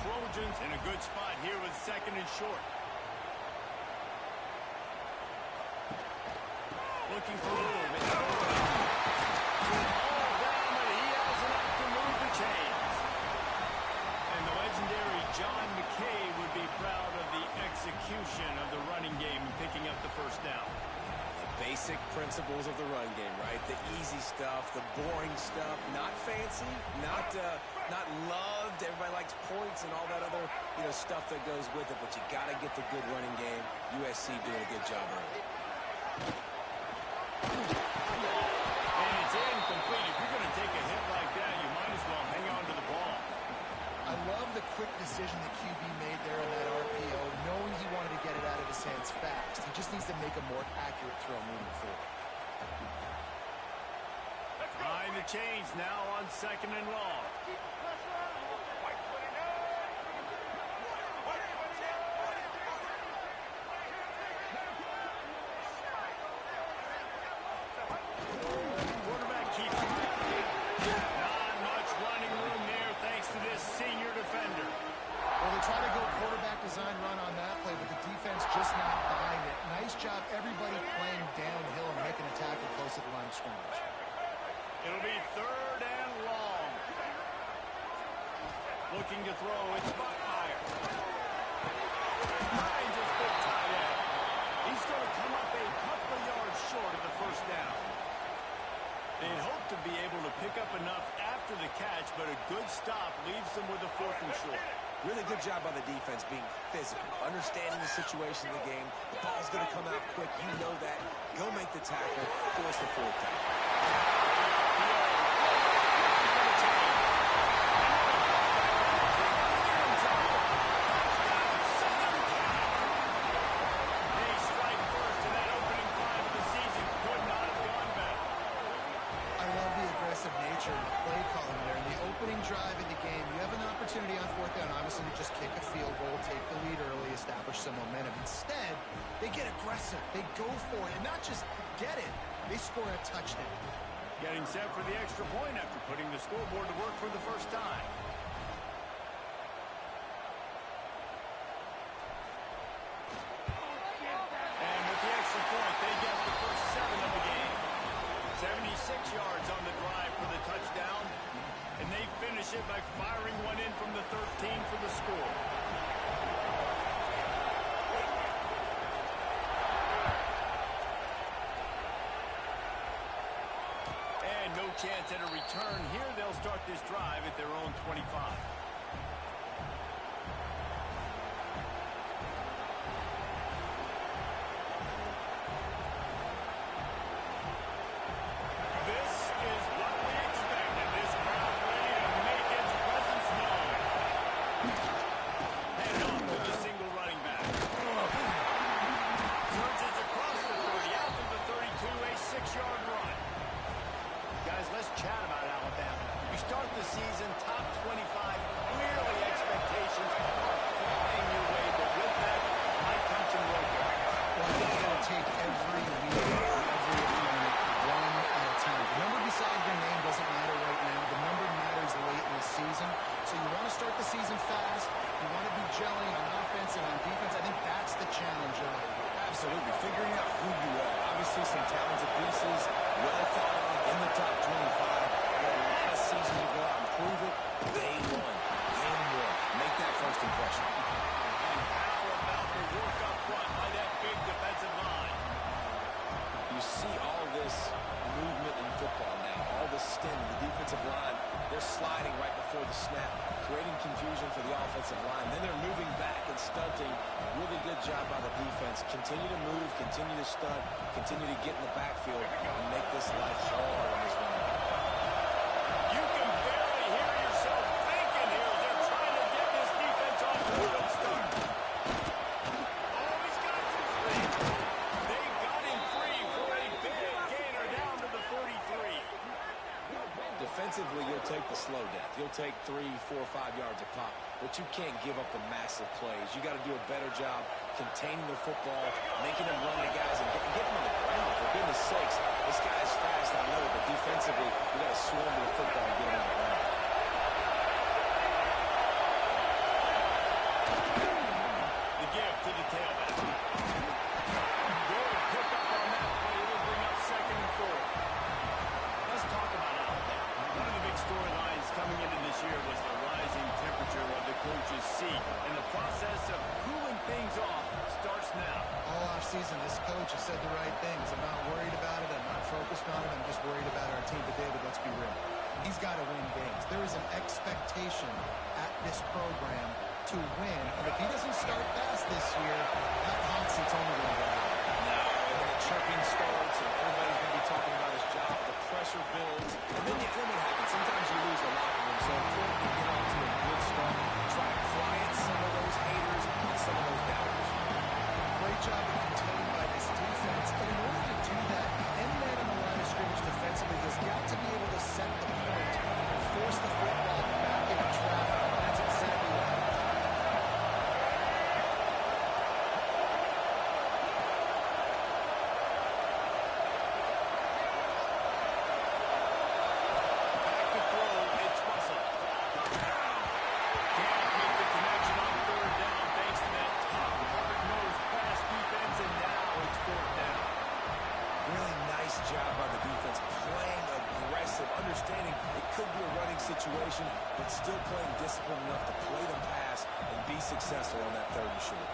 Trojans in a good spot here with second and short. Looking for room. All down, but he has enough to move the chains. And the legendary John McKay would be proud of the execution of the running game and picking up the first down. Basic principles of the run game, right? The easy stuff, the boring stuff, not fancy, not loved. Everybody likes points and all that other, stuff that goes with it, but you got to get the good running game. USC doing a good job early. And it's incomplete. If you're going to take a hit like that, you might as well hang on to the ball. I love the quick decision the QB made there on that RPO, knowing he wanted to get it out of his hands fast. He just needs to make a more accurate throw moving forward. Behind the chains now on second and long. Quarterback keeps it. Not much running room there thanks to this senior defender. Well, they try to go quarterback design run on that play, but the defense just not buying it. Nice job, everybody playing downhill and making a tackle close to the line of scrimmage. It'll be third and long. Looking to throw, it's Buckmeyer. Finds his big tight end. He's going to come up a couple of yards short of the first down. They'd hope to be able to pick up enough after the catch, but a good stop leaves them with a fourth and short. Really good job by the defense being physical, understanding the situation of the game. The ball's going to come out quick. You know that. Go make the tackle, force the fourth down. Drive in the game. You have an opportunity on fourth down, obviously, to just kick a field goal, take the lead early, establish some momentum. Instead, they get aggressive. They go for it, and not just get it, they score a touchdown. Getting set for the extra point after putting the scoreboard to work for the first time. And with the extra point, they get the first 7 of the game. 76 yards on the drive for the touchdown. And they finish it by firing one in from the 13 for the score. And no chance at a return here. They'll start this drive at their own 25. Continue to move, continue to stunt, continue to get in the backfield and make this life hard on this running back. You can barely hear yourself thinking here as they're trying to get this defense off to a good start. Oh, he's got some speed. They got him free for a big gainer down to the 43. Defensively, you'll take the slow death. You'll take 3, 4, 5 yards a pop, but you can't give up the massive plays. You got to do a better job containing the football, making them run the guys, and get them on the ground. For goodness sakes, this guy is fast, I know, but defensively, you got to swarm the football and get him on the ground. lead, and the process of cooling things off starts now. All offseason, this coach has said the right things. I'm not worried about it. I'm not focused on it. I'm just worried about our team. But, David, let's be real. He's got to win games. There is an expectation at this program to win. And if he doesn't start fast this year, that hot seat's only going to go up. Now, when the chirping starts and everybody's going to be talking about his job, the pressure builds, and then what happens? Sometimes you lose the locker room. So important to get off to a good start. Try to quiet some of those haters and some of those doubters. Great job of containing by this defense. And in order to do that, any man on the line of scrimmage defensively has got to be able to set the point and force the football back into traffic. That's exactly what happened. Back to throw, it's Russell. Can't make the connection on third down thanks to that tough, hard-nosed pass defense, and now it's fourth down. Really nice job by the defense, playing aggressive, understanding it could be a running situation, but still playing disciplined enough to play the pass and be successful on that third and short.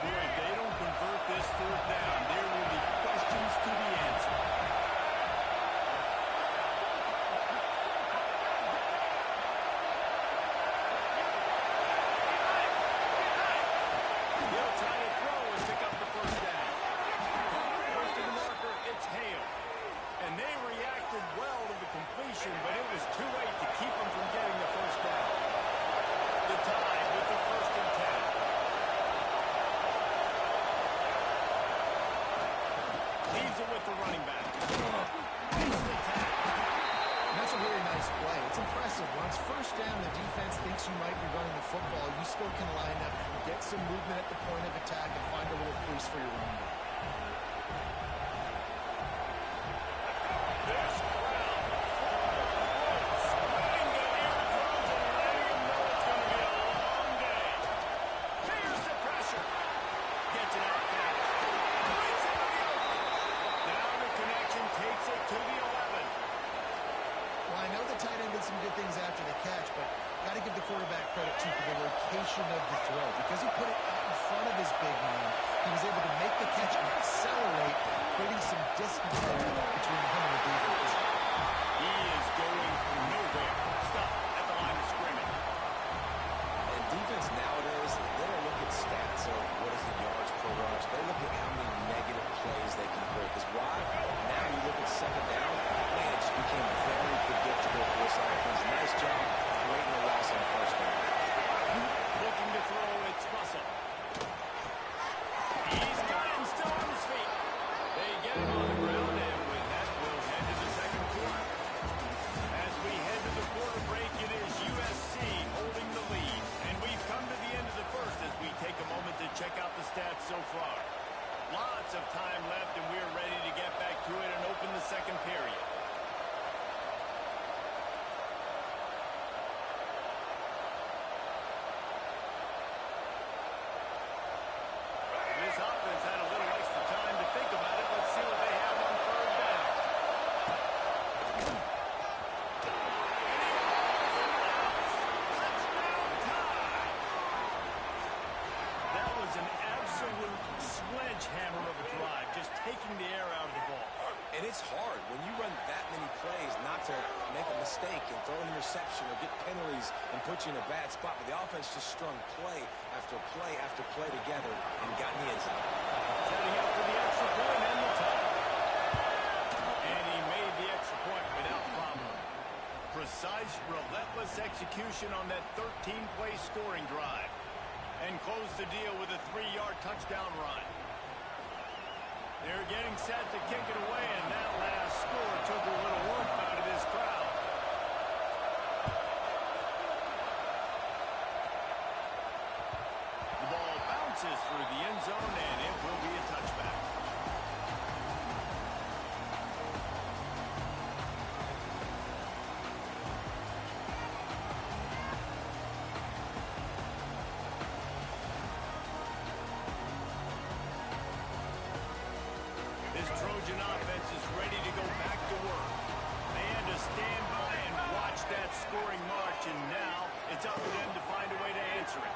Boy, if they don't convert this fourth down, there will be questions to be answered. He'll try to throw and pick up the first down. Close to the marker, it's Hale. And they reacted well to the completion, but it was too late to keep them from getting the first down. The tie with the first and 10. Leaves it with the running back. Makes the tackle. That's a really nice play. It's impressive. Once first down, the defense thinks you might be running the football. You still can line up, get some movement at the point of attack, and find a little crease for your running back. This crowd spreading the eardrums and letting them know it's going to be a long day. Here's the pressure. Gets it out fast. Puts it to the open. Now the connection takes it to the 11. Well, I know the tight end did some good things after the catch, but got to give the quarterback credit, too, for the location of the throw. Because he put it out in front of his big man, he was able to make the catch and accelerate, creating some distance there between him and the defense. He is going nowhere. Stop at the line of scrimmage. And defense nowadays, they don't look at stats or what is the yards per rush. They look at how many negative plays they can create. Because why? Now you look at second down, man, it just became very predictable for this offense. Nice job creating a loss on first down. Looking to throw, it's Russell. He's got him still on his feet. They get him on the ground, and with that, we'll head to the second quarter. As we head to the quarter break, it is USC holding the lead. And we've come to the end of the first as we take a moment to check out the stats so far. Lots of time left, and we're ready to get back to it and open the second period. This offense had a little extra time to think about it. Let's see what they have on third down. Touchdown tie! That was an absolute sledgehammer of a drive, just taking the air out of the ball. And it's hard when you run that many plays not to make a mistake and throw an interception or get penalties and put you in a bad spot. But the offense just strung play after play after play together and got in the end zone. Setting up for the extra point and the tie. And he made the extra point without problem. Precise, relentless execution on that 13-play scoring drive. And close the deal with a 3-yard touchdown run. They're getting set to kick it away, and that last score took a little warmth out of this crowd. The ball bounces through the end zone, and it will be a touchback. This this Trojan offense is ready to go back to work. They had to stand by and watch that scoring march, and now it's up to them to find a way to answer it.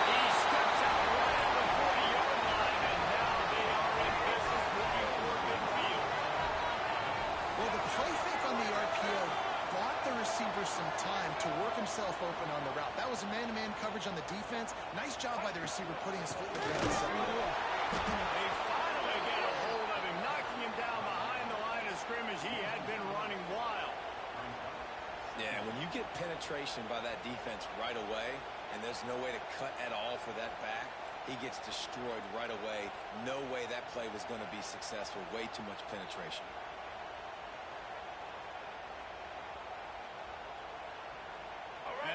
He steps out right at the 40-yard line, and now they are in business looking for midfield. Well, the play fake on the RPO bought the receiver some time to work himself open on the route. That was a man-to-man coverage on the defense. Nice job by the receiver putting his foot in the ground. They finally get a hold of him, knocking him down behind the line of scrimmage. He had been running wild. Yeah, when you get penetration by that defense right away, and there's no way to cut at all for that back, he gets destroyed right away. No way that play was going to be successful. Way too much penetration.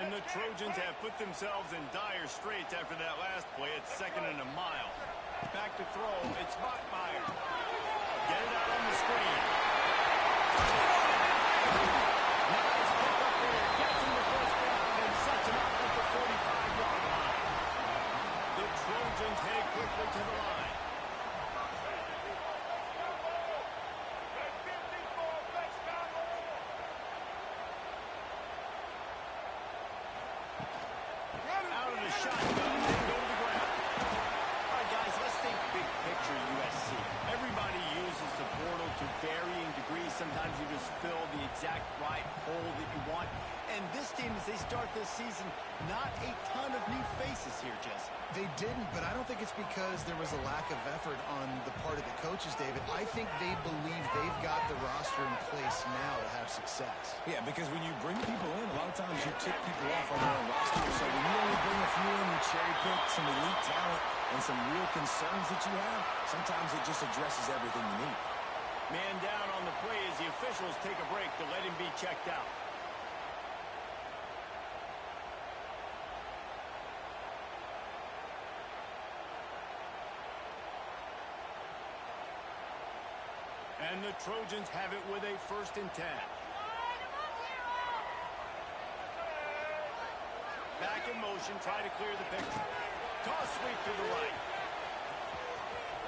And the Trojans have put themselves in dire straits after that last play. It's 2nd and a mile. Back to throw. It's Bachmeier. Get it out on the screen. Nice pick up there. Gets him the first down and sets him up at the 45-yard line. The Trojans head quickly to the line. Out of the shotgun, they go to the ground. All right, guys, let's think big picture USC. Everybody uses the portal to varying degrees. Sometimes you just fill the exact right hole that you want. And this team, as they start this season, not a ton of new faces here, Jesse. They didn't, but I don't think it's because there was a lack of effort on the part of the coaches, David. I think they believe they've got the roster in place now to have success. Yeah, because when you bring people in, a lot of times you tip people off on their own roster. So when you only bring a few in, you cherry pick some elite talent and some real concerns that you have, sometimes it just addresses everything you need. Man down on the play as the officials take a break to let him be checked out. And the Trojans have it with a 1st and 10. Back in motion, try to clear the picture. Toss sweep to the right.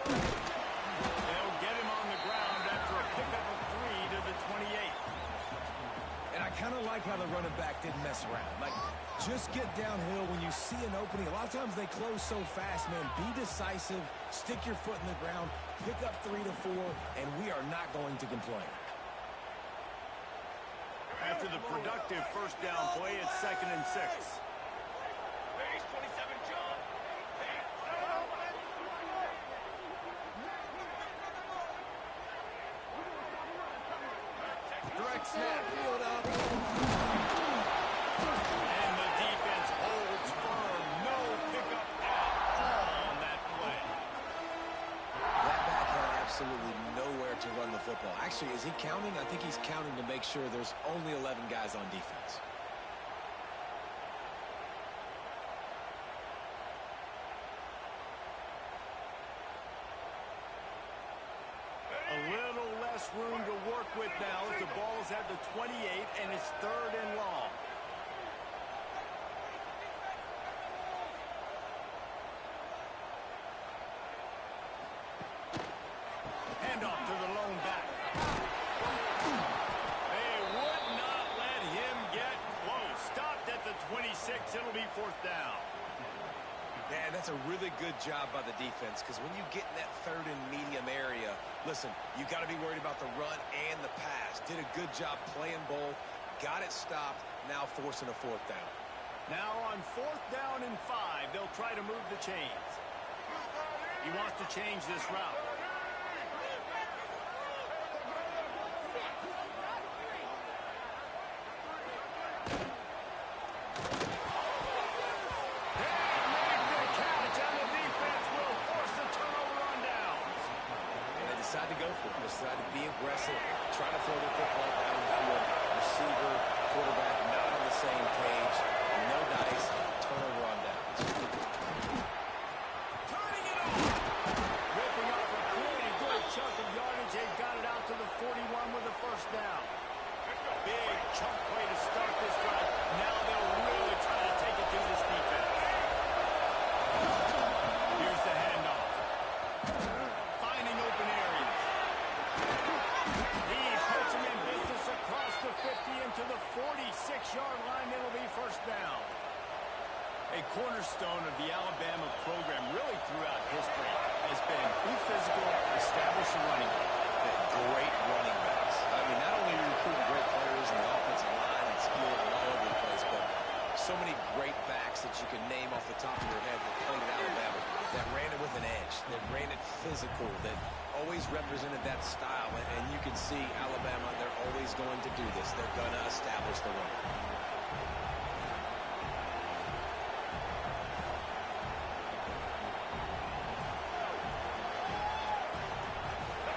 They'll get him on the ground after a pickup of 3 to the 28. And I kind of like how the running back didn't mess around. Like, just get downhill when you see an opening. A lot of times they close so fast, man. Be decisive, stick your foot in the ground, pick up 3 to 4, and we are not going to complain. After the productive first down play, it's 2nd and 6. Direct snap. And the defense holds firm. No pickup at all on that play. That back had absolutely nowhere to run the football. Actually, is he counting? I think he's counting to make sure there's only 11 guys on defense. A little less room to work with now as the ball's at the 28 and it's 3rd and long. Handoff to the lone back. They would not let him get close. Stopped at the 26. It'll be 4th down. Man, that's a really good job by the defense because when you get in that 3rd and medium area, listen, you got to be worried about the run and the pass. Did a good job playing both, got it stopped, now forcing a 4th down. Now on 4th down and 5, they'll try to move the chains. He wants to change this route. Decide to go for it. Decide to be aggressive, try to throw the football down the field. Receiver, quarterback, not on the same page. No dice, turnover on downs. Turning it off. Ripping off a pretty good chunk of yardage. They got it out to the 41 with a 1st down. Big chunk play to start this drive. Now they'll really try to take it to this defense. Here's the handoff. with an edge, that ran it physical, that always represented that style. And you can see Alabama, they're always going to do this. They're going to establish the run.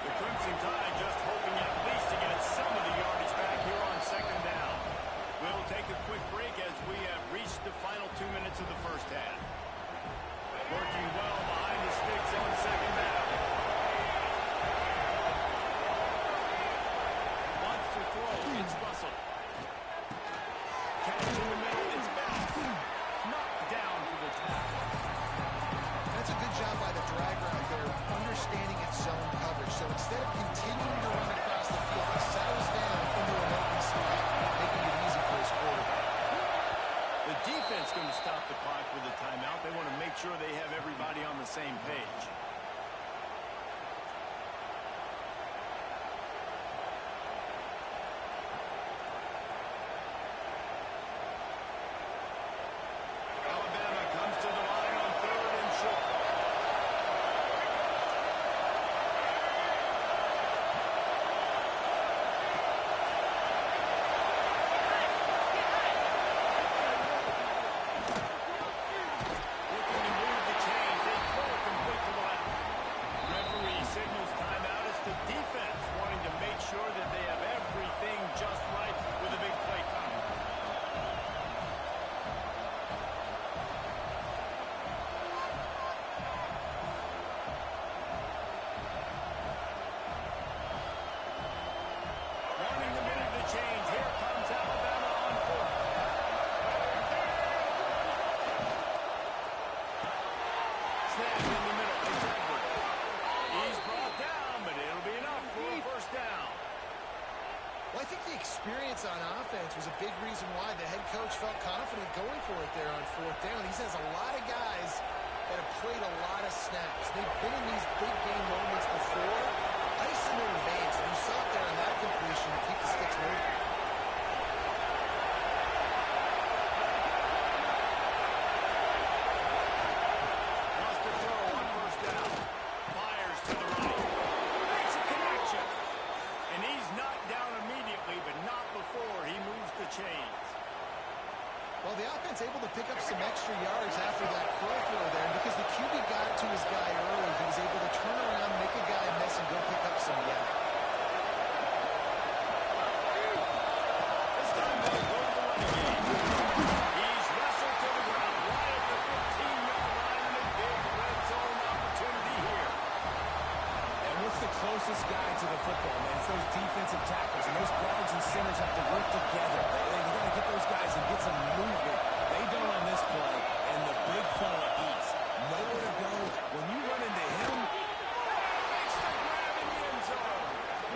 The Crimson Tide just hoping at least to get some of the yardage back here on second down. We'll take a quick break as we have reached the final 2 minutes of the first half. Working well behind the sticks on second down. Wants to throw. It's Russell. Catch in the middle. It's Bell. Knocked down for the tackle. That's a good job by the dragger out there, understanding its zone coverage. So instead of continuing to run across the field, he settles down into an open spot, making it easy for his quarterback. The defense going to stop the clock with a timeout. They want to make sure they have everybody on the same page. Alabama comes to the line on 3rd and short. Looking to move the chains. They throw it complete to the left. Referee signals timeout. It's the defense wanting to make sure that they have everything just right with a big play coming. Running the middle of the chains. Here comes Alabama on 4th. Snap in the middle. It's Edward. He's brought down, but it'll be enough for a first down. Well, I think the experience on offense was a big reason why the head coach felt confident going for it there on 4th down. He has a lot of guys that have played a lot of snaps. They've been in these big game moments before. Ice in their advantage. You saw it there on that completion to keep the sticks moving. Wants to throw on first down. Fires to the right. Makes a connection. And he's knocked down immediately, but not before he moves the chains. Well, the offense able to pick up some extra yards after that crow throw there. And because the QB got to his guy early, he was able to turn around, make a guy miss, and go pick up some yards. This time they'll go to the running game. He's wrestled to the ground right at the 15-yard line and a big red zone opportunity here. And what's the closest guy to the football, man? It's those defensive tackles, and those guards and centers have to work together. You got to get those guys and get some movement. They don't on this play, and the big fella eats. Nowhere to go. When you run into him, Makes the grab in the end zone.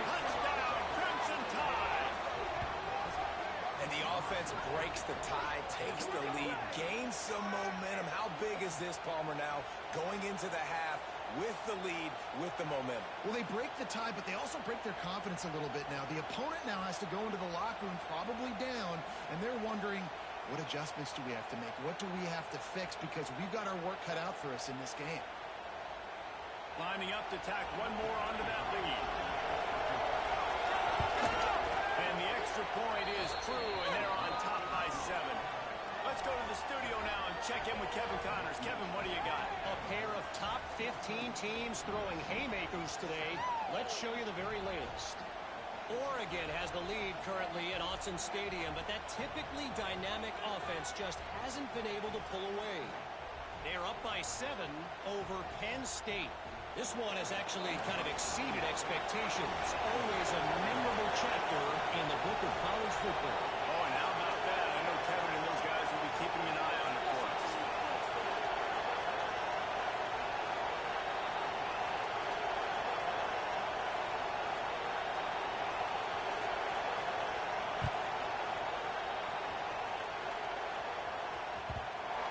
Touchdown, Crimson Tide. and the offense breaks the tie, takes the lead, gains some momentum. How big is this, Palmer, now going into the half with the lead, with the momentum? Well, they break the tie, but they also break their confidence a little bit now. The opponent now has to go into the locker room probably down, and they're wondering, what adjustments do we have to make? What do we have to fix? Because we've got our work cut out for us in this game. Lining up to tack one more onto that lead. And the extra point is true, and they're on top by 7. Let's go to the studio now and check in with Kevin Connors. Kevin, what do you got? A pair of top 15 teams throwing haymakers today. Let's show you the very latest. Oregon has the lead currently at Autzen Stadium, but that typically dynamic offense just hasn't been able to pull away. They're up by 7 over Penn State. This one has actually kind of exceeded expectations. Always a memorable chapter in the book of college football. Oh, and how about that? I know Kevin and those guys will be keeping an eye on it for us.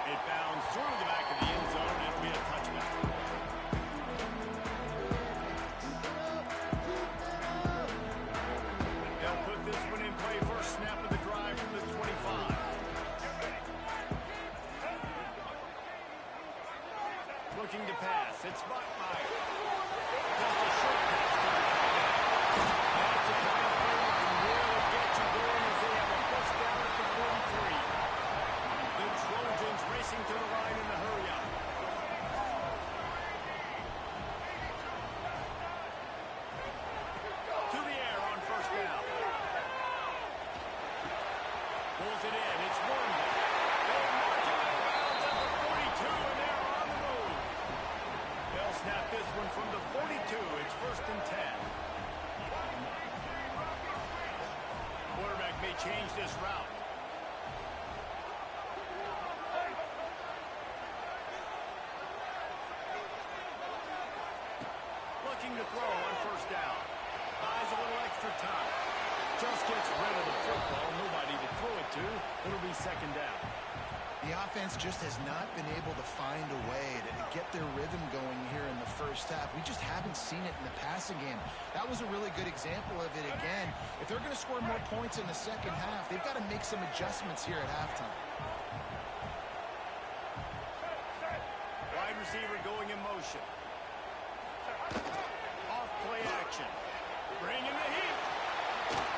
It bounds through the back of the end zone. It'll be a touchback. They'll put this one in play. First snap of the drive. It's Botmeyer. Just a short pass to the back. That's the kind of play that can really get you going as they have a first down at the 43. The Trojans racing to the line in the hurry-up. To the air on first down. Pulls it in. It's one. They'll mark him out of bounds at the 42, and they're on the move. They'll snap this one from the 42. It's first and 10. Quarterback may change this route. Looking to throw on first down. Buys a little extra time. Just gets rid of the football. Nobody to throw it to. It'll be second down. The offense just has not been able to find a way to get their rhythm going here in the first half. We just haven't seen it in the passing game. That was a really good example of it again. If they're going to score more points in the second half, they've got to make some adjustments here at halftime. Wide receiver going in motion. Off play action. Bringing the heat.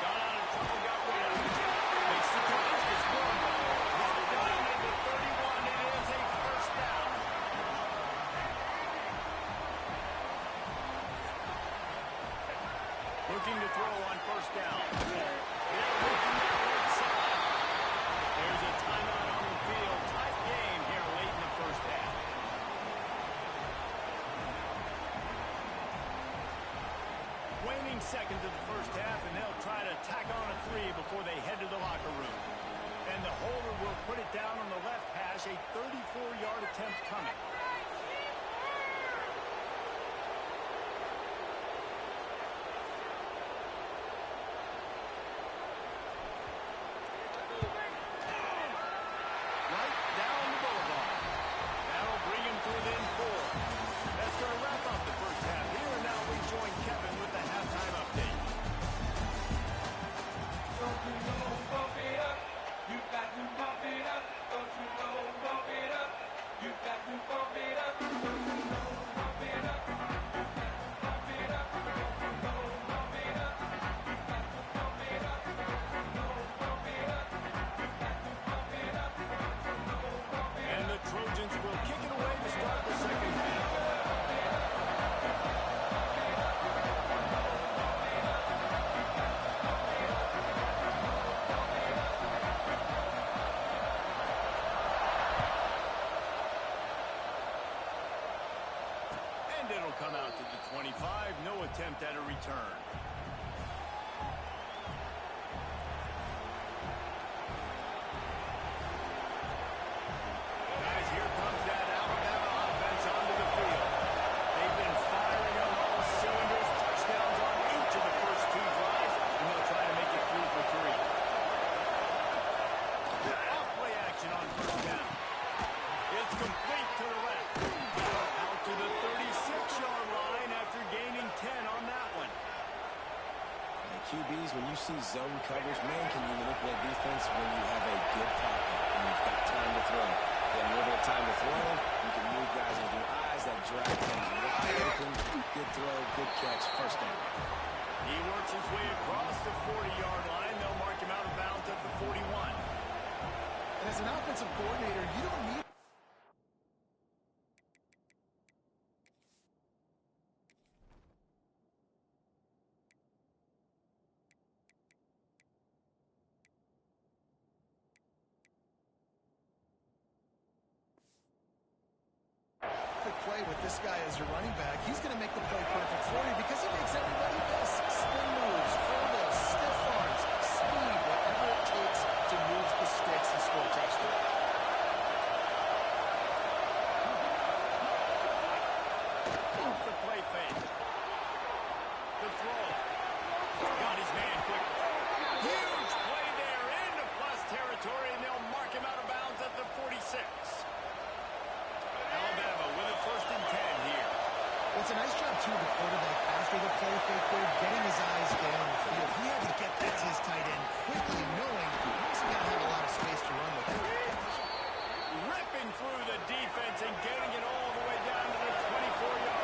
Got out of trouble, got rid of it. Makes the catch. It's one. Brought down at the 31. It is a first down. Looking to throw on first down. They're looking at right side. There's a timeout on the field. Tight game here late in the first half. Waning seconds of the first half, and they'll try to tack on a 3 before they head to the locker room. And the holder will put it down on the left hash, a 34-yard attempt coming. Right down the boulevard. That'll bring him to within 4. That's going to wrap up the first half here, and now we join Kevin with the halftime update. Don't you know, bump it up. You got to bump it up. Don't you know, bump it up. You got to bump it up. Don't you know, bump it up. You got to bump it up. Don't you know, bump it up. You got to bump it up. Don't you know, bump it up. You got to bump it up. Don't you know, bump it up. And the Trojans will kick it away to start the second half. And it'll come out to the 25. No attempt at a return. Guys, here comes that Alabama offense onto the field. They've been firing on all cylinders, touchdowns on each of the first 2 drives, and they'll try to make it 3 for 3. Off play action on first down. It's complete to the left. Out to the 36-yard line after gaining 10 on that one. And QBs, when you see zone coverage, man, can you manipulate defense when you have a good pocket and you've got time to throw. You have a little bit of time to throw. You can move guys with your eyes. That drag comes wide open. Good throw, good catch, first down. He works his way across the 40-yard line. They'll mark him out of bounds at the 41. And as an offensive coordinator, you don't need play with this guy as your running back. He's going to make the play perfect for you because he makes everybody miss. Spin moves, hurdles, stiff arms, speed, whatever it takes to move the sticks and score a touchdown. Off the play fake. The throw. Got his man quick. Huge play there into plus territory, and they'll mark him out of bounds at the 46. Alabama with a first and 10 here. Well, it's a nice job, too, the quarterback after the play fake there, getting his eyes down the field. He had to get that to his tight end quickly, knowing he's going to have a lot of space to run with that catch. Ripping through the defense and getting it all the way down to the 24-yard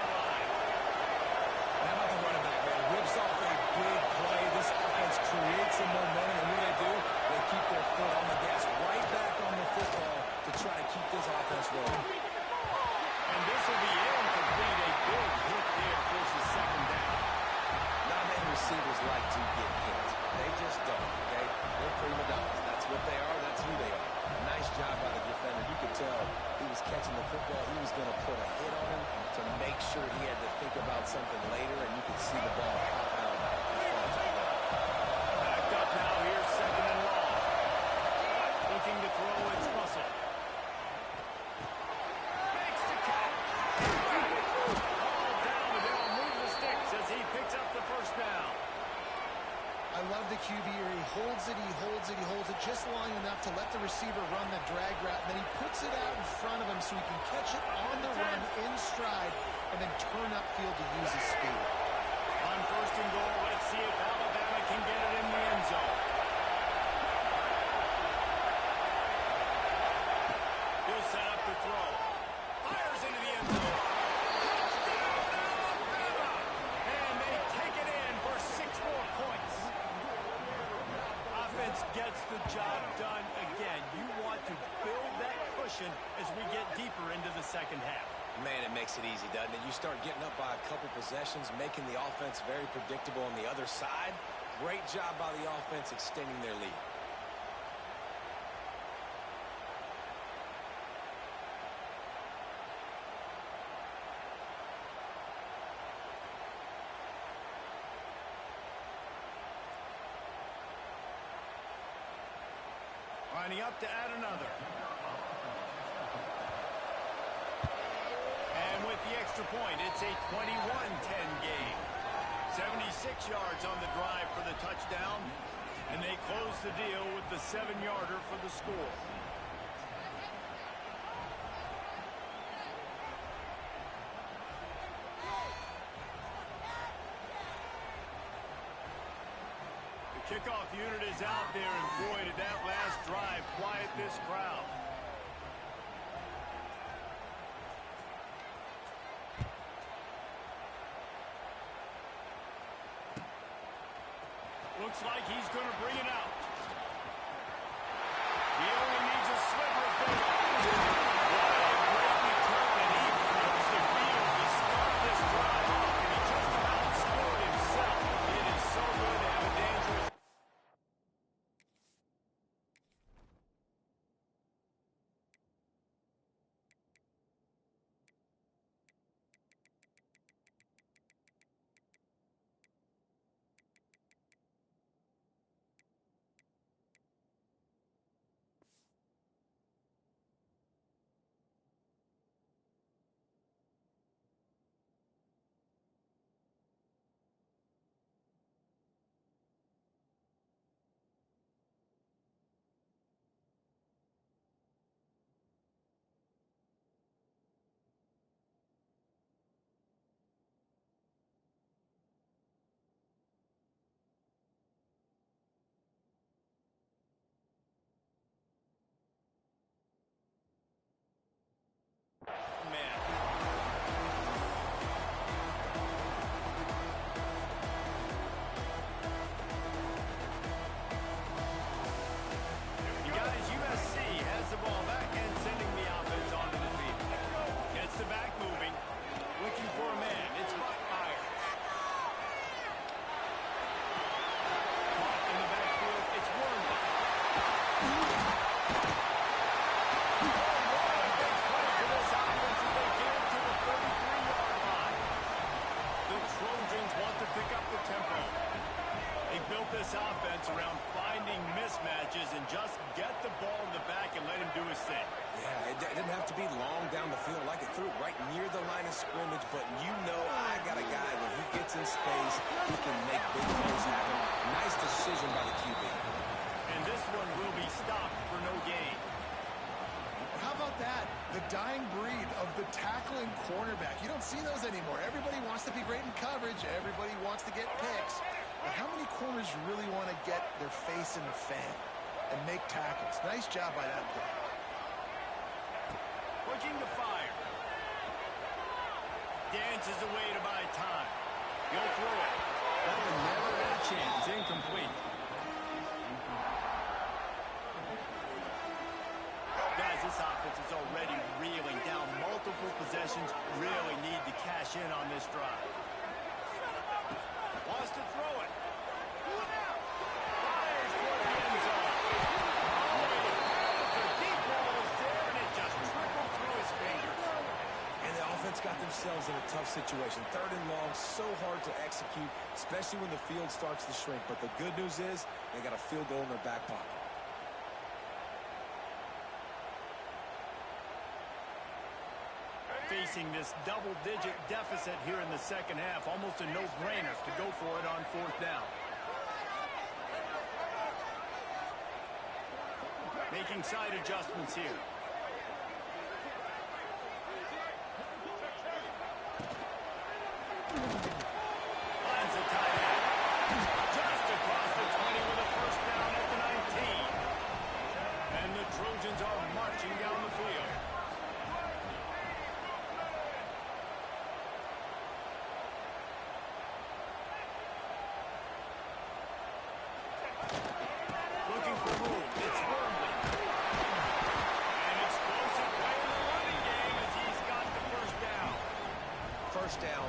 about something later, and you can see the ball pop out as far as it goes. Backed up now here, second and long. Looking to throw, it's Russell. Makes the catch. Ball down, and they'll move the sticks as he picks up the first down. I love the QB here. He holds it, he holds it, he holds it just long enough to let the receiver run the drag route, and then he puts it out in front of him so he can catch it on the run in stride and then turn upfield to use his speed. On first and goal, let's see if Alabama can get it in the end zone. He'll set up the throw. Fires into the end zone. Touchdown, Alabama! And they take it in for 6 more points. Offense gets the job done again. You want to build that cushion as we get deeper into the second half. Man, it makes it easy, doesn't it? You start getting up by a couple possessions, making the offense very predictable on the other side. Great job by the offense extending their lead. Lining up to add another. And with the extra point, it's a 21-10 game. 76 yards on the drive for the touchdown, and they close the deal with the 7-yarder for the score. The kickoff unit is out there, and boy, did that last drive quiet this crowd. Looks like he's going to bring it out. He only needs a sliver of faith. What a great return, and he flips the field to start this drive off, and he just about scored himself. It is so good to have a dangerous... this offense around finding mismatches and just get the ball in the back and let him do his thing. Yeah, it didn't have to be long down the field. Like it threw it right near the line of scrimmage, but you know I got a guy when he gets in space, he can make big plays happen. Nice decision by the QB. And this one will be stopped for no gain. How about that? The dying breed of the tackling cornerback. You don't see those anymore. Everybody wants to be great in coverage. Everybody wants to get picks. But how many corners really want to get their face in the fan and make tackles? Nice job by that play. Looking to fire. Dances away to buy time. He'll throw it. That one never had a chance. Incomplete. Guys, this offense is already reeling down multiple possessions. Really need to cash in on this drive. Wants to throw it. Fires toward the end zone. Oh, the deep ball is there, and it just trickled through his fingers. And the offense got got themselves in a tough situation. 3rd and long, so hard to execute, especially when the field starts to shrink. But the good news is they got a field goal in their back pocket. Facing this double-digit deficit here in the second half, almost a no-brainer to go for it on 4th down. Making side adjustments here. Finds the tight end. Just across the 20 with a first down at the 19. And the Trojans are marching down the field. Looking for room. It's Wormley. An explosive play in the running game as he's got the first down. First down,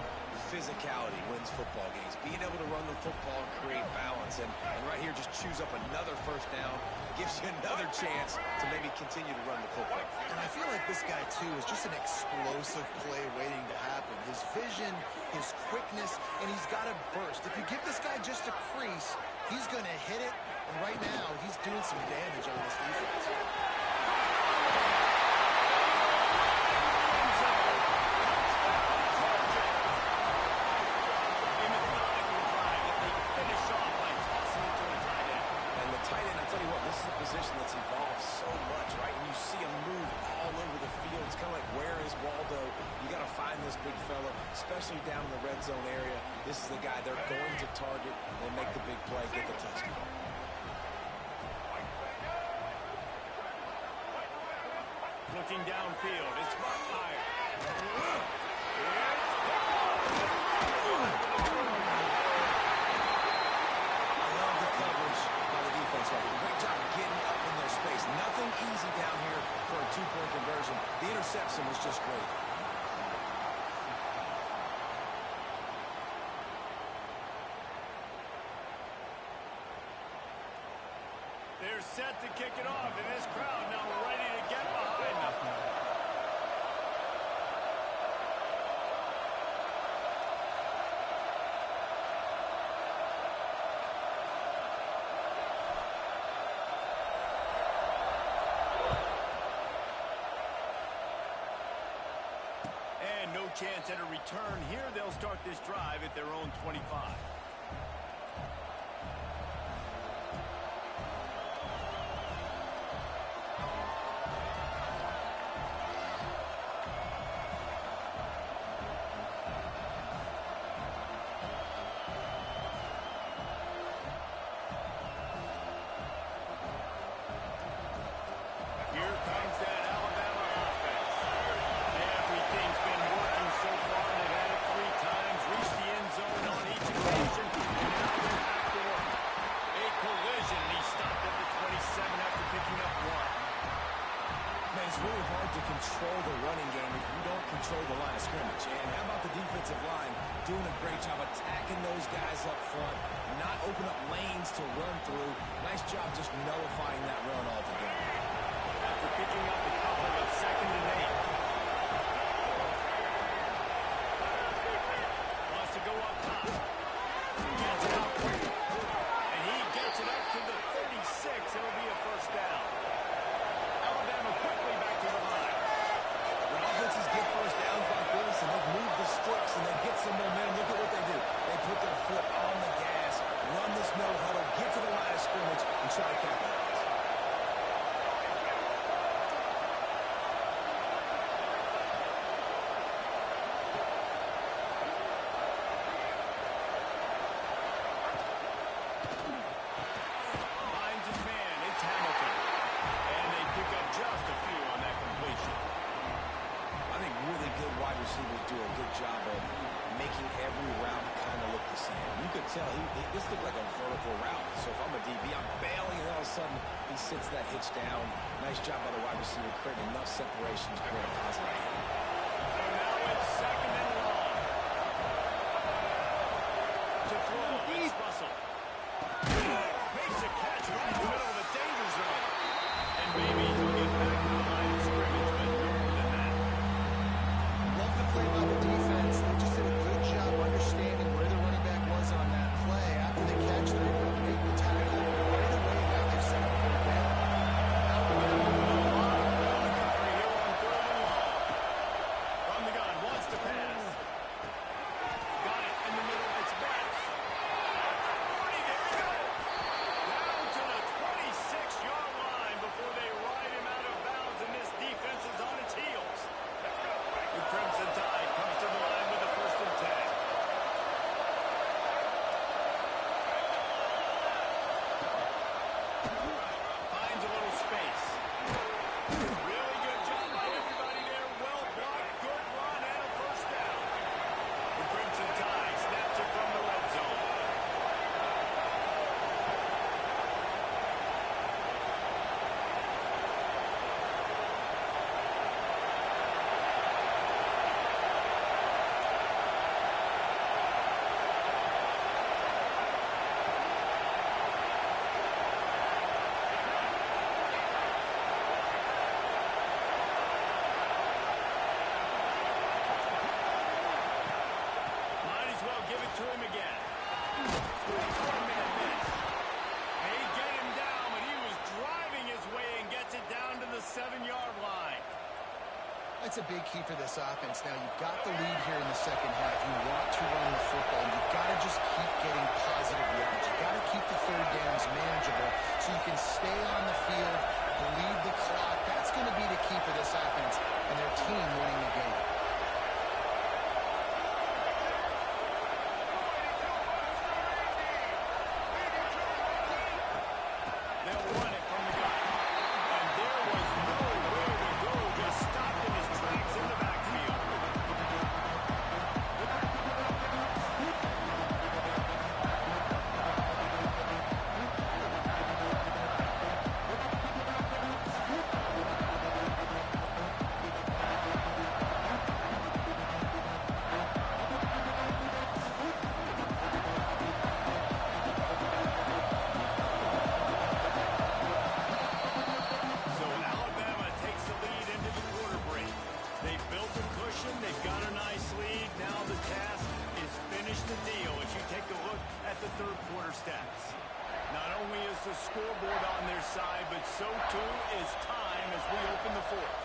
physicality wins football games. Being able to run the football and create balance. And right here, just choose up another first down. Gives you another chance to maybe continue to run the football. And I feel like this guy, too, is just an explosive play waiting to happen. His vision, his quickness, and he's got a burst. If you give this guy just a crease, he's going to hit it. And right now, he's doing some damage on this defense. Position that's evolved so much, right? And you see him move all over the field. It's kind of like, where is Waldo? You got to find this big fella, especially down in the red zone area. This is the guy they're going to target and make the big play, get the touchdown. Looking downfield, it's Buckmeyer. I love the coverage by the defense right here. Great job getting up in their space. Nothing easy down here for a 2-point conversion. The interception was just great. They're set to kick it off, and this crowd now ready to get behind them. And no chance at a return here. They'll start this drive at their own 25. Here comes that Alabama offense. Everything's been working so far. They've had it 3 times, reached the end zone on each occasion, and now they're back to work. A collision, and he stopped at the 27 after picking up 1. Man, it's really hard to control the running game if you don't control the line of scrimmage. And how about the defensive line doing a great job attacking those guys up front, not open up lanes to run through. Nice job just nullifying that run altogether. After picking up a couple of 2nd and 8. Wants to go up top. Gets it out quick. And he gets it up to the 36. It'll be a first down. Alabama quickly back to the line. When offenses get first downs like this and they move the sticks and they get some momentum, look at what they do. They put their foot on the gas, run this no huddle, get to the line of scrimmage, and try to capitalize. Finds his man. It's Hamilton. And they pick up just a few on that completion. I think really good wide receivers do a good job of making every route kind of look the same. You could tell this looked like a vertical route. So if I'm a DB, I'm bailing, and all of a sudden he sits that hitch down. Nice job by the wide receiver, creating enough separation to create a positive game. So now it's 2nd and long. To throw, it's Russell. Makes a catch right in the middle of the danger zone. And maybe he'll get back to the line of scrimmage, but no more than that. Love the play by the a big key for this offense. Now, you've got the lead here in the second half. You want to run the football. You've got to just keep getting positive yards. You've got to keep the third downs manageable so you can stay on the field, bleed the clock. That's going to be the key for this offense and their team winning the game. They'll run it from the gun. And there was nowhere to go, just stopped in his tracks in the backfield. So Alabama takes the lead into the quarter break. They've built a cushion. They've got a nice lead. Now the task is finish the deal as you take a look at the third quarter stats. Not only is the scoreboard on their side, but so too is time as we open the fourth.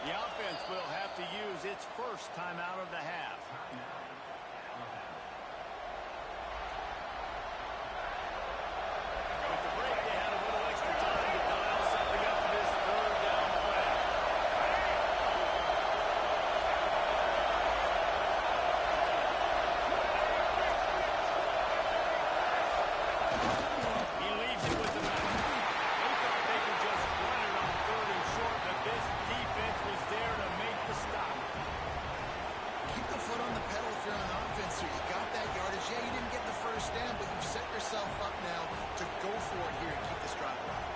The offense will have to use its first timeout of the half. With the break, they had a little extra time to dial something up for this third down play. He leaves it with the back. They thought they could just run it on third and short, but this defense was there to make the stop. Keep the foot on the pedal if you're on offense here. You got that yardage. Yeah, you didn't get the first down, but you've set yourself up now to go for it here and keep this drive alive.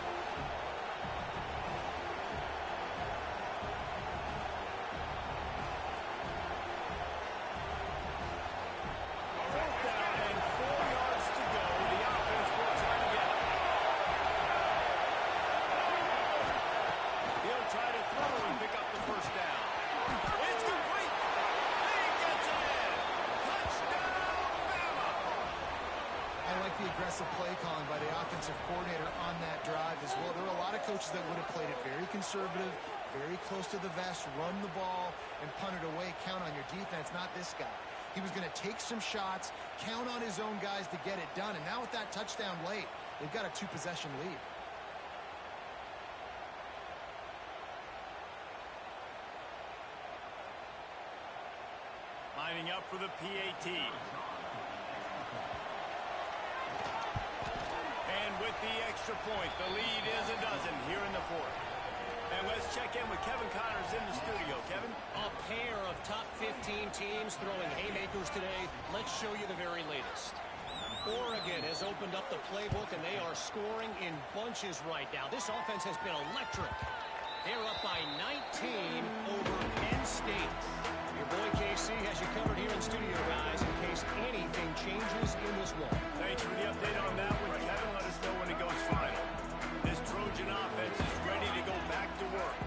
Fourth down and 4 yards to go. The offense will try to get it. He'll try to throw and pick up the first down. It's complete. He gets it in. Touchdown, Bama. I like the aggressive play calling by the offensive coordinator on that drive as well. There were a lot of coaches that would have played it very conservative, very close to the vest, run the ball, and punt it away. Count on your defense, not this guy. He was going to take some shots, count on his own guys to get it done. And now with that touchdown late, they've got a 2-possession lead. Lining up for the PAT. And with the extra point, the lead is a dozen here in the fourth. And let's check in with Kevin Connors in the studio. Kevin? A pair of top 15 teams throwing haymakers today. Let's show you the very latest. Oregon has opened up the playbook, and they are scoring in bunches right now. This offense has been electric. They're up by 19 over Penn State. Your boy KC has you covered here in studio, guys, in case anything changes in this one. Thanks for the update on that one, Kevin. Let us know when it goes final. This Trojan offense is ready to go back to work.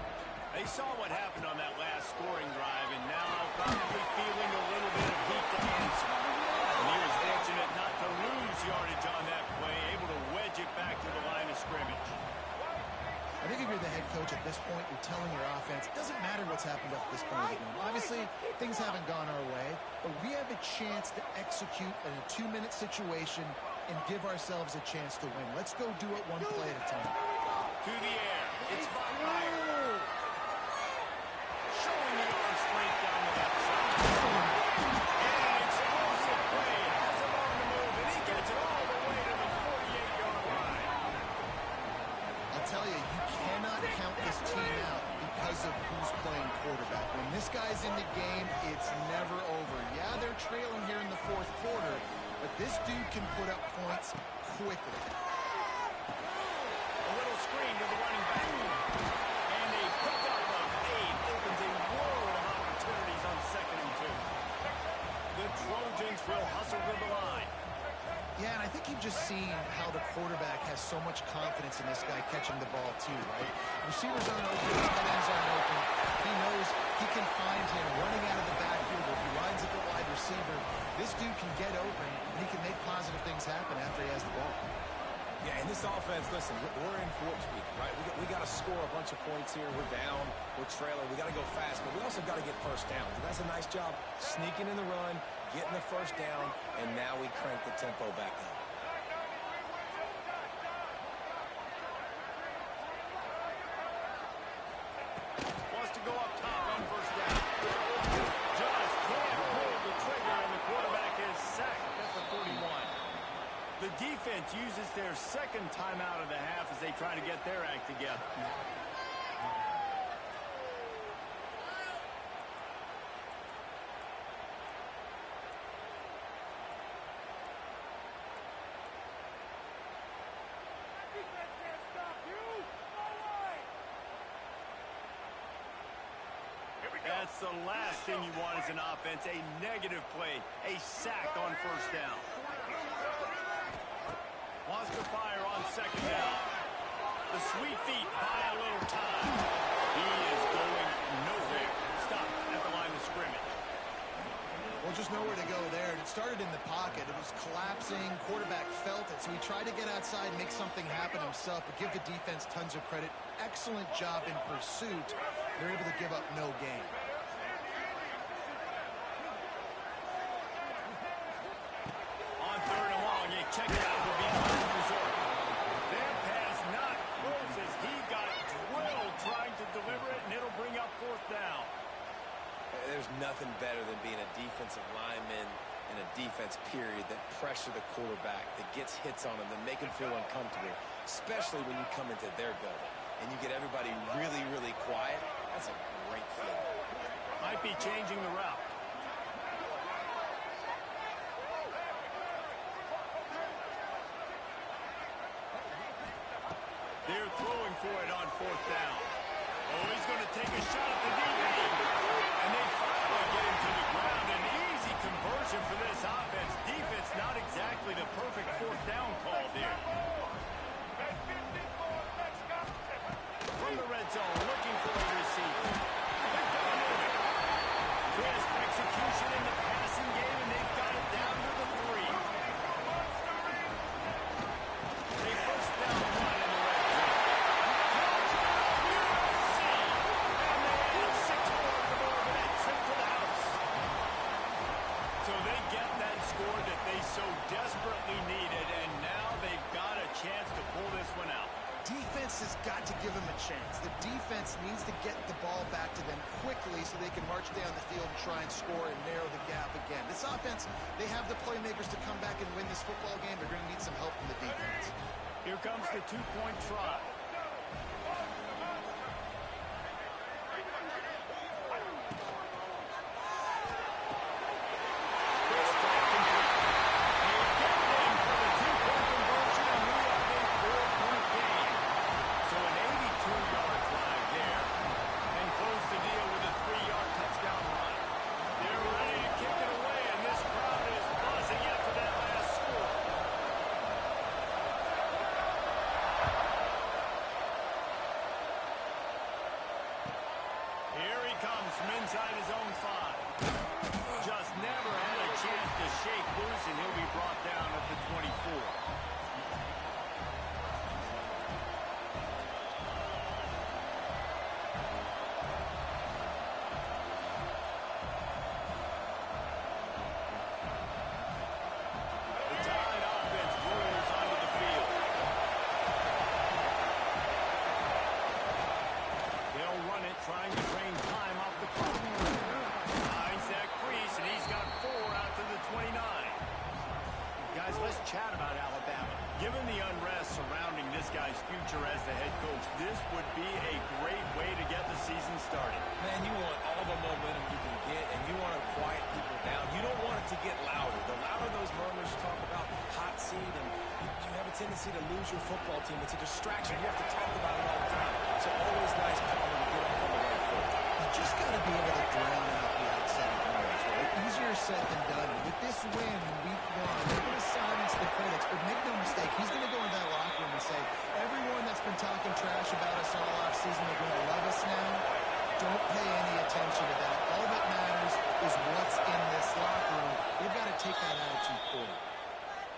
They saw what happened on that last scoring drive, and now probably feeling a little bit of heat to answer. And he was fortunate not to lose yardage on that play, able to wedge it back to the line of scrimmage. I think if you're the head coach at this point, you're telling your offense, it doesn't matter what's happened up to this point of the game. Obviously, things haven't gone our way, but we have a chance to execute in a 2-minute situation and give ourselves a chance to win. Let's go do it one play at a time. To the air. It's Bachmeier. Showing the arm strength down the left side. And an explosive play. Has him on the move, and he gets it all the way to the 48-yard line. I'll tell you, you cannot count this team out because of who's playing quarterback. When this guy's in the game, it's never over. Yeah, they're trailing here in the fourth quarter, but this dude can put up points quickly. A little screen to the running back. And a pickup of 8 opens a world of opportunities on 2nd and 2. The Trojans will hustle to the line. Yeah, and I think you've just seen how the quarterback has so much confidence in this guy catching the ball too, right? Receivers aren't open, tight ends aren't open. He knows he can find him running out of the backfield. If he lines up a wide receiver, this dude can get open, and he can make positive things happen after he has the ball. Yeah, in this offense, listen, we're in Fort Speed, right? We got to score a bunch of points here. We're down. We're trailing. We got to go fast, but we also got to get first down. So that's a nice job sneaking in the run, getting the first down, and now we crank the tempo back up. Wants to go up top on first down. Just can't pull the trigger, and the quarterback is sacked at the 41. The defense uses their second timeout of the half as they try to get their act together. That's the last thing you want as an offense, a negative play, a sack on first down. Wants to fire on second down. The sweet feet buy a little time. He is going nowhere. Stop at the line of scrimmage. Well, just nowhere to go there. It started in the pocket. It was collapsing. Quarterback felt it, so he tried to get outside, make something happen himself, but give the defense tons of credit. Excellent job in pursuit. They're able to give up no gain. On third and long, you check it out will be a last resort. That pass not close as he got drilled trying to deliver it, and it'll bring up fourth down. There's nothing better than being a defensive lineman in a defense period that pressure the quarterback, that gets hits on him, that make him feel uncomfortable, especially when you come into their building and you get everybody really, really quiet. That's a great feeling. Might be changing the route. They're throwing for it on fourth down. Oh, he's going to take a shot at the DB. And they finally get him to the ground. An easy conversion for this offense. Defense not exactly the perfect fourth down call there. From the red zone, looking for a receiver. They found it. Crisp execution in the passing game, and they've got it down to the 3. They first down one in the red zone. And they add 6 more to the board with that trip to the house. So they get that score that they so desperately needed, and now they've got a chance to pull this one out. Defense has got to give them a chance. The defense needs to get the ball back to them quickly so they can march down the field and try and score and narrow the gap again. This offense, they have the playmakers to come back and win this football game. They're going to need some help from the defense. Here comes the two-point try. From inside his own 5. Just never had a chance to shake loose, and he'll be brought down at the 24. The Tide offense rolls onto the field. They'll run it, trying to drain time off the clock. Finds that crease, and he's got 4 out to the 29. Guys, let's chat about Alabama. Given the unrest surrounding this guy's future as the head coach, this would be a great way to get the season started. Man, you want all the momentum you can get, and you want to quiet people down. You don't want it to get louder. The louder those murmurs talk about hot seat, and you have a tendency to lose your football team. It's a distraction. You have to talk about it all the time. So always nice calling to get off on the right foot. You just got to be able to drown out the outside noise, right? Easier said than done. With this win in week 1, they're going to silence the critics, but make no mistake, he's going to go into that locker room and say, everyone that's been talking trash about us all offseason, they're going to love us now. Don't pay any attention to that. All that matters is what's in this locker room. They've got to take that attitude forward.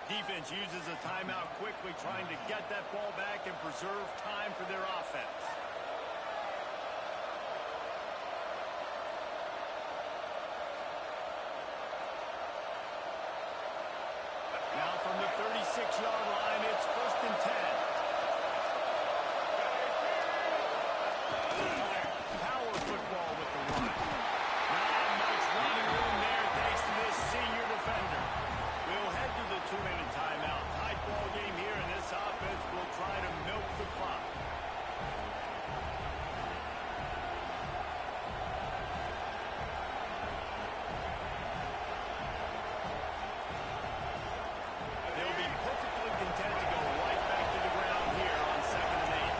Defense uses a timeout quickly, trying to get that ball back and preserve time for their offense. Now from the 36-yard line, it's 1st and 10. Power football with the run. Not much running room there thanks to this senior defender. We'll head to the 2-minute timeout. Tight ball game here, and this offense will try to milk the clock. They'll be perfectly content to go right back to the ground here on 2nd and 8.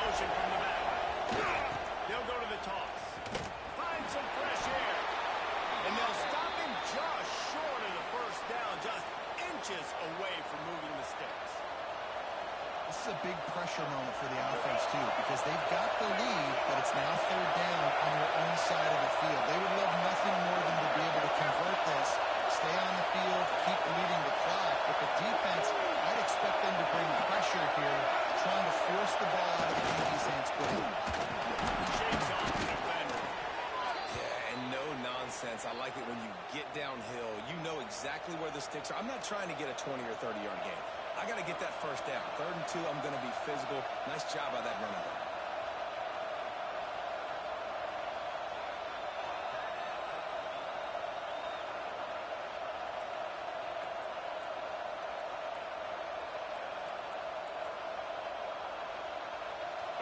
Motion from the back. They'll go to the toss. Find some fresh air. And they'll stop him just short of the 1st down, just inches away from moving the sticks. This is a big pressure moment for the offense, too, because they've got the lead, but it's now 3rd down on their own side of the field. They would love nothing more than to be able to convert this, stay on the field, keep leading the clock. But the defense, I'd expect them to bring pressure here, trying to force the ball out of the DB's hands quickly. Shakes off the defender. Yeah, and no nonsense. I like it when you get downhill. You know exactly where the sticks are. I'm not trying to get a 20 or 30-yard gain. I got to get that 1st down. 3rd and 2, I'm going to be physical. Nice job by that running back.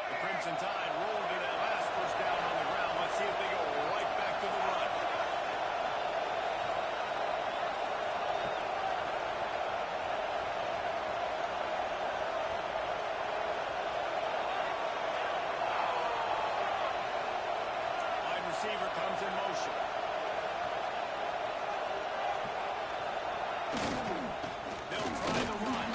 The Crimson Tide rolled to that last 1st down on the ground. Let's see if they go right back to the run. Wide receiver comes in motion. They'll try the run.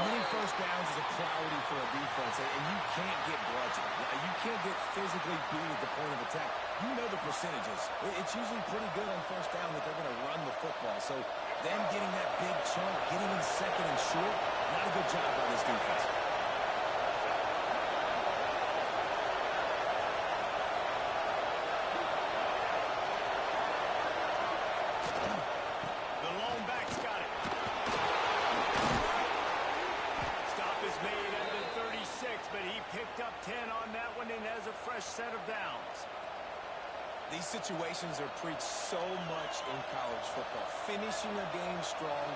Winning 1st downs is a priority for a defense, and you can't get bludgeoned. You can't get physically beat at the point of attack. You know the percentages. It's usually pretty good on 1st down that they're going to run the football. So them getting that big chunk, getting in 2nd and short, not a good job by this defense. The lone back's got it. Stop is made at the 36, but he picked up 10 on that one and has a fresh set of downs. These situations are preached so much in college football. Finishing a game strong,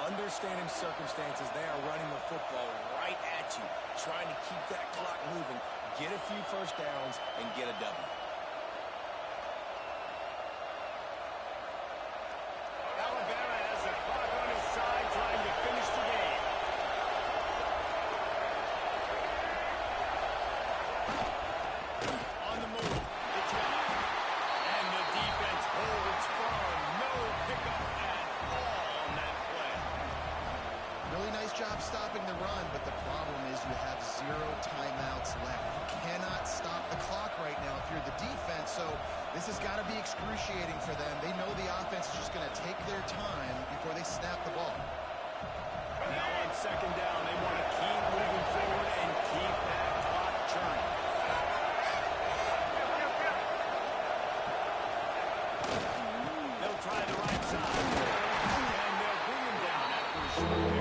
understanding circumstances. They are running the football right at you, trying to keep that clock moving, get a few 1st downs, and get a W. Alabama has the clock on his side, trying to finish the game. On the move, the drop. And the defense holds firm. No pickup at all on that play. Really nice job stopping the run, but the problem is you have 0 timeouts left. You cannot stop the clock right now if you're the defense, so this has got to be excruciating for them. They know the offense is just going to take their time before they snap the ball. Now on 2nd down, they want to keep moving forward and keep that clock churning. They'll try the right side. And they'll bring him down after a short